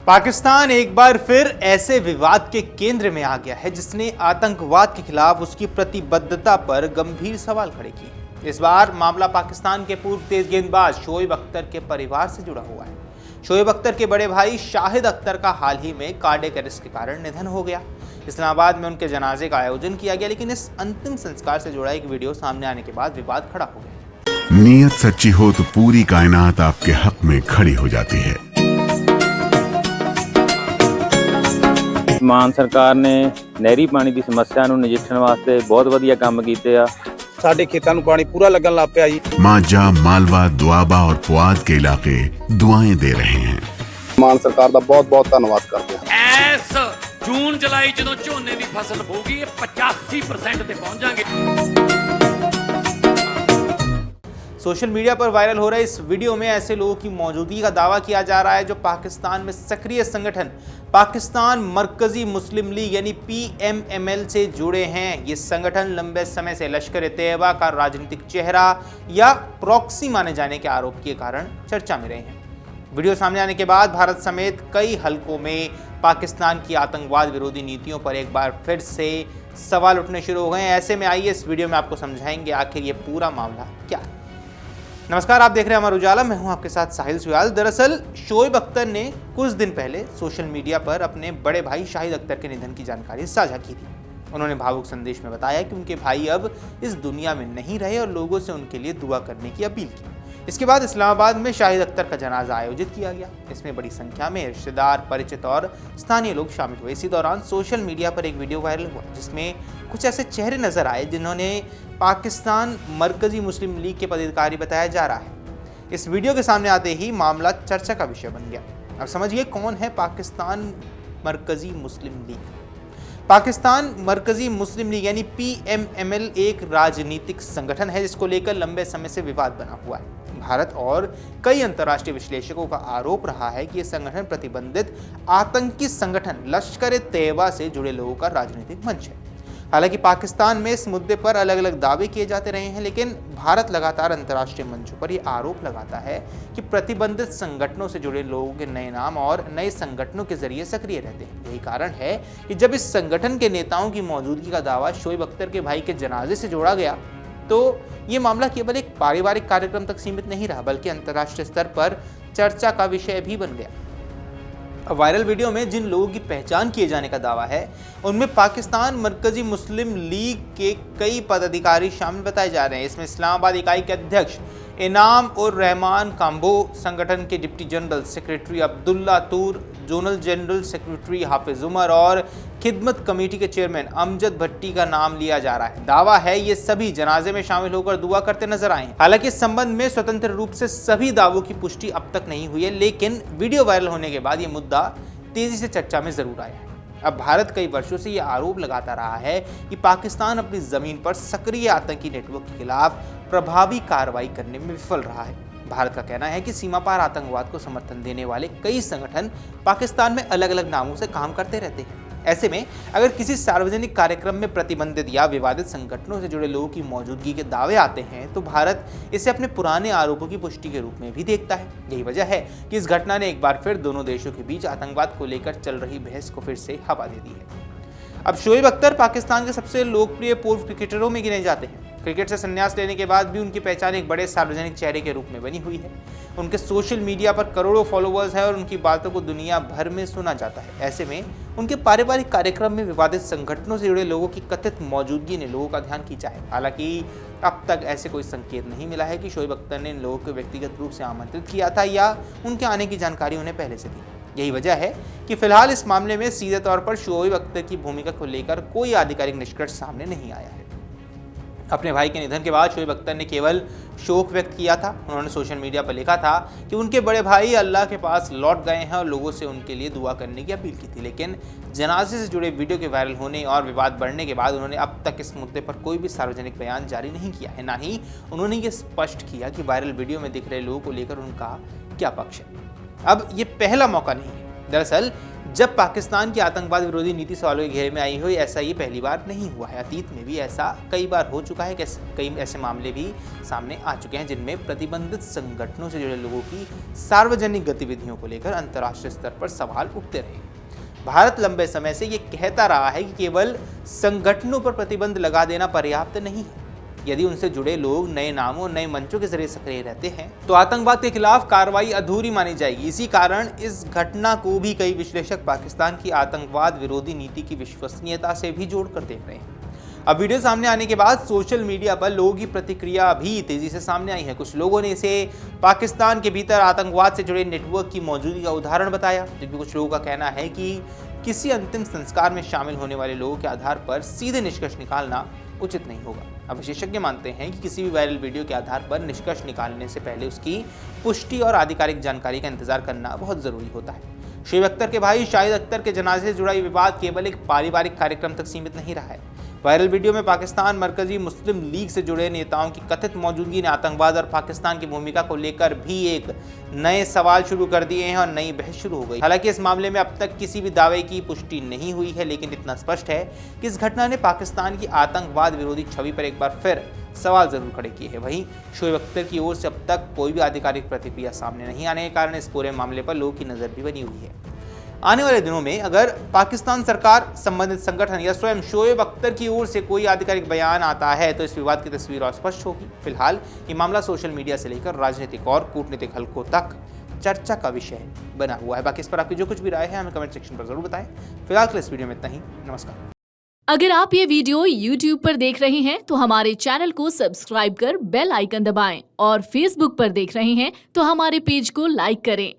पाकिस्तान एक बार फिर ऐसे विवाद के केंद्र में आ गया है जिसने आतंकवाद के खिलाफ उसकी प्रतिबद्धता पर गंभीर सवाल खड़े किए। इस बार मामला पाकिस्तान के पूर्व तेज गेंदबाज शोएब अख्तर के परिवार से जुड़ा हुआ है। शोएब अख्तर के बड़े भाई शाहिद अख्तर का हाल ही में कार्डियक अरेस्ट के कारण निधन हो गया। इस्लामाबाद में उनके जनाजे का आयोजन किया गया, लेकिन इस अंतिम संस्कार से जुड़ा एक वीडियो सामने आने के बाद विवाद खड़ा हो गया। नीयत सच्ची हो तो पूरी कायनात आपके हक में खड़ी हो जाती है। ਮਾਨ ਸਰਕਾਰ ਨੇ ਨਹਿਰੀ ਪਾਣੀ ਦੀ ਸਮੱਸਿਆ ਨੂੰ ਨਜਿੱਠਣ ਵਾਸਤੇ ਬਹੁਤ ਵਧੀਆ ਕੰਮ ਕੀਤੇ ਆ। ਸਾਡੇ ਖੇਤਾਂ ਨੂੰ ਪਾਣੀ ਪੂਰਾ ਲੱਗਣ ਲੱਗ ਪਿਆ ਜੀ। मांझा, मालवा, दुआबा और पुआध के इलाके दुआएं दे रहे हैं। ਮਾਨ ਸਰਕਾਰ ਦਾ ਬਹੁਤ-ਬਹੁਤ ਧੰਨਵਾਦ ਕਰਦੇ ਹਾਂ। ਇਸ ਜੂਨ ਜੁਲਾਈ ਜਦੋਂ ਝੋਨੇ ਦੀ ਫਸਲ ਹੋਊਗੀ ਇਹ 85% ਤੇ ਪਹੁੰਚ ਜਾਾਂਗੇ। सोशल मीडिया पर वायरल हो रहे इस वीडियो में ऐसे लोगों की मौजूदगी का दावा किया जा रहा है जो पाकिस्तान में सक्रिय संगठन पाकिस्तान मरकजी मुस्लिम लीग यानी PMML से जुड़े हैं। ये संगठन लंबे समय से लश्कर-ए-तैयबा का राजनीतिक चेहरा या प्रॉक्सी माने जाने के आरोप के कारण चर्चा में रहे हैं। वीडियो सामने आने के बाद भारत समेत कई हलकों में पाकिस्तान की आतंकवाद विरोधी नीतियों पर एक बार फिर से सवाल उठने शुरू हो गए हैं। ऐसे में आइए इस वीडियो में आपको समझाएंगे आखिर ये पूरा मामला क्या है। नमस्कार, आप देख रहे हैं अमर उजाला, मैं हूं आपके साथ साहिल सुयाल। दरअसल शोएब अख्तर ने कुछ दिन पहले सोशल मीडिया पर अपने बड़े भाई शाहिद अख्तर के निधन की जानकारी साझा की थी। उन्होंने भावुक संदेश में बताया कि उनके भाई अब इस दुनिया में नहीं रहे और लोगों से उनके लिए दुआ करने की अपील की। इसके बाद इस्लामाबाद में शाहिद अख्तर का जनाजा आयोजित किया गया। इसमें बड़ी संख्या में रिश्तेदार, परिचित और स्थानीय लोग शामिल हुए। इसी दौरान सोशल मीडिया पर एक वीडियो वायरल हुआ जिसमें कुछ ऐसे चेहरे नजर आए जिन्होंने पाकिस्तान मरकजी मुस्लिम लीग के पदाधिकारी बताया जा रहा है। इस वीडियो के सामने आते ही मामला चर्चा का विषय बन गया। अब समझिए कौन है पाकिस्तान मरकजी मुस्लिम लीग। पाकिस्तान मरकजी मुस्लिम लीग यानी PMML एक राजनीतिक संगठन है जिसको लेकर लंबे समय से विवाद बना हुआ है। भारत और कई अंतर्राष्ट्रीय विश्लेषकों का आरोप रहा है कि यह संगठन प्रतिबंधित आतंकी संगठन लश्कर-ए-तैयबा से जुड़े लोगों का राजनीतिक मंच है। हालांकि पाकिस्तान में इस मुद्दे पर अलग अलग दावे किए जाते रहे हैं, लेकिन भारत लगातार अंतर्राष्ट्रीय मंचों पर यह आरोप लगाता है कि प्रतिबंधित संगठनों से जुड़े लोगों के नए नाम और नए संगठनों के जरिए सक्रिय रहते हैं। यही कारण है कि जब इस संगठन के नेताओं की मौजूदगी का दावा शोएब अख्तर के भाई के जनाजे से जोड़ा गया तो ये मामला केवल एक पारिवारिक कार्यक्रम तक सीमित नहीं रहा, बल्कि अंतर्राष्ट्रीय स्तर पर चर्चा का विषय भी बन गया। वायरल वीडियो में जिन लोगों की पहचान किए जाने का दावा है उनमें पाकिस्तान मरकजी मुस्लिम लीग के कई पदाधिकारी शामिल बताए जा रहे हैं। इसमें इस्लामाबाद इकाई के अध्यक्ष इनाम उर रहमान काम्बो, संगठन के डिप्टी जनरल सेक्रेटरी अब्दुल्ला तूर, जोनल जनरल सेक्रेटरी हाफिज उमर और खिदमत कमेटी के चेयरमैन अमजद भट्टी का नाम लिया जा रहा है। दावा है ये सभी जनाजे में शामिल होकर दुआ करते नजर आए। हालांकि इस संबंध में स्वतंत्र रूप से सभी दावों की पुष्टि अब तक नहीं हुई है, लेकिन वीडियो वायरल होने के बाद ये मुद्दा तेजी से चर्चा में जरूर आया है। अब भारत कई वर्षों से यह आरोप लगाता रहा है कि पाकिस्तान अपनी जमीन पर सक्रिय आतंकी नेटवर्क के खिलाफ प्रभावी कार्रवाई करने में विफल रहा है। भारत का कहना है कि सीमा पार आतंकवाद को समर्थन देने वाले कई संगठन पाकिस्तान में अलग अलग नामों से काम करते रहते हैं। ऐसे में अगर किसी सार्वजनिक कार्यक्रम में प्रतिबंधित या विवादित संगठनों से जुड़े लोगों की मौजूदगी के दावे आते हैं तो भारत इसे अपने पुराने आरोपों की पुष्टि के रूप में भी देखता है। यही वजह है कि इस घटना ने एक बार फिर दोनों देशों के बीच आतंकवाद को लेकर चल रही बहस को फिर से हवा दे दी है। अब शोएब अख्तर पाकिस्तान के सबसे लोकप्रिय पूर्व क्रिकेटरों में गिने जाते हैं। क्रिकेट से संन्यास लेने के बाद भी उनकी पहचान एक बड़े सार्वजनिक चेहरे के रूप में बनी हुई है। उनके सोशल मीडिया पर करोड़ों फॉलोअर्स हैं और उनकी बातों को दुनिया भर में सुना जाता है। ऐसे में उनके पारिवारिक कार्यक्रम में विवादित संगठनों से जुड़े लोगों की कथित मौजूदगी ने लोगों का ध्यान खींचा है। हालांकि अब तक ऐसे कोई संकेत नहीं मिला है कि शोएब अख्तर ने इन लोगों को व्यक्तिगत रूप से आमंत्रित किया था या उनके आने की जानकारी उन्हें पहले से थी। यही वजह है कि फिलहाल इस मामले में सीधे तौर पर शोएब अख्तर की भूमिका को लेकर कोई आधिकारिक निष्कर्ष सामने नहीं आया है। अपने भाई के निधन के बाद शोएब अख्तर ने केवल शोक व्यक्त किया था। उन्होंने सोशल मीडिया पर लिखा था कि उनके बड़े भाई अल्लाह के पास लौट गए हैं और लोगों से उनके लिए दुआ करने की अपील की थी। लेकिन जनाजे से जुड़े वीडियो के वायरल होने और विवाद बढ़ने के बाद उन्होंने अब तक इस मुद्दे पर कोई भी सार्वजनिक बयान जारी नहीं किया है। ना ही उन्होंने ये स्पष्ट किया कि वायरल वीडियो में दिख रहे लोगों को लेकर उनका क्या पक्ष है। अब ये पहला मौका नहीं है। दरअसल जब पाकिस्तान की आतंकवाद विरोधी नीति सवालों के घेरे में आई हो, ऐसा ये पहली बार नहीं हुआ है। अतीत में भी ऐसा कई बार हो चुका है कि कई ऐसे मामले भी सामने आ चुके हैं जिनमें प्रतिबंधित संगठनों से जुड़े लोगों की सार्वजनिक गतिविधियों को लेकर अंतर्राष्ट्रीय स्तर पर सवाल उठते रहे। भारत लंबे समय से ये कहता रहा है कि केवल संगठनों पर प्रतिबंध लगा देना पर्याप्त नहीं है। यदि उनसे जुड़े लोग नए नामों, नए मंचों के जरिए सक्रिय रहते हैं तो आतंकवाद के खिलाफ कार्रवाई अधूरी मानी जाएगी। इसी कारण इस घटना को भी कई विश्लेषक पाकिस्तान की आतंकवाद विरोधी नीति की विश्वसनीयता से भी जोड़कर देख रहे हैं। अब वीडियो सामने आने के बाद सोशल मीडिया पर लोगों की प्रतिक्रिया भी तेजी से सामने आई है। कुछ लोगों ने इसे पाकिस्तान के भीतर आतंकवाद से जुड़े नेटवर्क की मौजूदगी का उदाहरण बताया, जबकि कुछ लोगों का कहना है कि किसी अंतिम संस्कार में शामिल होने वाले लोगों के आधार पर सीधे निष्कर्ष निकालना उचित नहीं होगा। अब विशेषज्ञ मानते हैं कि किसी भी वायरल वीडियो के आधार पर निष्कर्ष निकालने से पहले उसकी पुष्टि और आधिकारिक जानकारी का इंतजार करना बहुत जरूरी होता है। शुएब अख्तर के भाई शाहिद अख्तर के जनाजे से जुड़ा ये विवाद केवल एक पारिवारिक कार्यक्रम तक सीमित नहीं रहा है। वायरल वीडियो में पाकिस्तान मरकजी मुस्लिम लीग से जुड़े नेताओं की कथित मौजूदगी ने आतंकवाद और पाकिस्तान की भूमिका को लेकर भी एक नए सवाल शुरू कर दिए हैं और नई बहस शुरू हो गई। हालांकि इस मामले में अब तक किसी भी दावे की पुष्टि नहीं हुई है, लेकिन इतना स्पष्ट है कि इस घटना ने पाकिस्तान की आतंकवाद विरोधी छवि पर एक बार फिर सवाल जरूर खड़े किए हैं। वहीं शुएब अख्तर की ओर से अब तक कोई भी आधिकारिक प्रतिक्रिया सामने नहीं आने के कारण इस पूरे मामले पर लोगों की नजर भी बनी हुई है। आने वाले दिनों में अगर पाकिस्तान सरकार, संबंधित संगठन या स्वयं शुएब अख्तर की ओर से कोई आधिकारिक बयान आता है तो इस विवाद की तस्वीर और स्पष्ट होगी। फिलहाल ये मामला सोशल मीडिया से लेकर राजनीतिक और कूटनीतिक हलकों तक चर्चा का विषय बना हुआ है। बाकी इस पर आपकी जो कुछ भी राय है हमें कमेंट सेक्शन पर जरूर बताएं। फिलहाल के लिए इस वीडियो में इतना ही। नमस्कार। अगर आप ये वीडियो YouTube पर देख रहे हैं तो हमारे चैनल को सब्सक्राइब कर बेल आइकन दबाएं और Facebook पर देख रहे हैं तो हमारे पेज को लाइक करें।